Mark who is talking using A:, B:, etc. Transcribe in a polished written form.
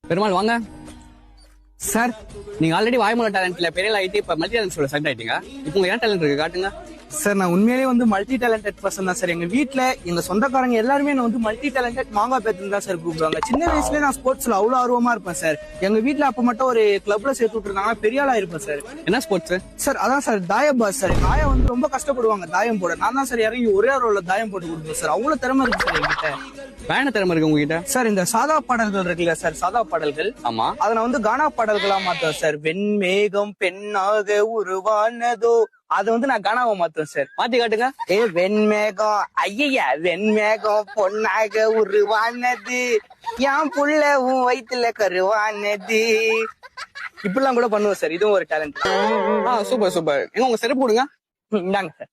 A: பெருமாள் வாங்க சார். நீங்க ஆல்ரெடி வாய்மூல டேலண்ட்ல பெரிய ஆயிட்டு இப்ப மல்டி டேலண்ட் ஷோல செலக்ட் ஆயிட்டீங்க. இப்போ உங்களுக்கு என்ன டேலண்ட் இருக்கு காட்டுங்க.
B: சார் நான் உண்மையிலேயே வந்து மல்டி டேலண்டட் பர்சன் தான் சார். எங்க வீட்டுல எங்க சொந்தக்காரங்க எல்லாருமே நான் வந்து மல்டி டேலண்டட் மாங்கா பேத்துன்னு தான் சார் கூப்பிடுவாங்க. சின்ன வயசுல நான் ஸ்போர்ட்ஸ்ல அவ்வளவு ஆர்வமா இருப்பேன் சார். எங்க வீட்டுல அப்ப மட்டும் ஒரு கிளப்ல சேர்த்து விட்டுருந்தாங்கன்னா பெரிய ஆளா இருப்பேன் சார்.
A: என்ன ஸ்போர்ட்ஸ்
B: சார் அதான் சார் தாயபாஸ் சார். எங்க ஆயா வந்து ரொம்ப கஷ்டப்படுவாங்க தாயம் போட. நான் தான் சார் இறங்கி ஒரே ரோல தாயம் போட்டு கொடுப்பேன் சார். அவ்வளவு திறமை இருக்கு சார் என்கிட்ட.
A: வேண திறமை இருக்கு உங்ககிட்ட
B: சார். இந்த சாதா பாடல்கள் இருக்குல்ல சார், சாதா பாடல்கள்.
A: ஆமா,
B: அதை நான் வந்து கானா பாடல்களா மாத்துவேன் சார். வெண்மேகம் பெண்ணாக உருவானதோ அது வந்து நான் கானாவை மாத்துவேன் சார்.
A: மாத்தி காட்டுங்க.
B: வெண்மேகம் ஐயா வெண்மேகம் பொண்ணாக உருவானது என் புள்ள உன் வயிற்றுல கருவானது. இப்படிலாம் கூட பண்ணுவேன் சார். இதுவும் ஒரு டேலண்ட்.
A: Super super. எங்க உங்க செருப்பு கொடுங்க.
B: இந்தாங்க சார்.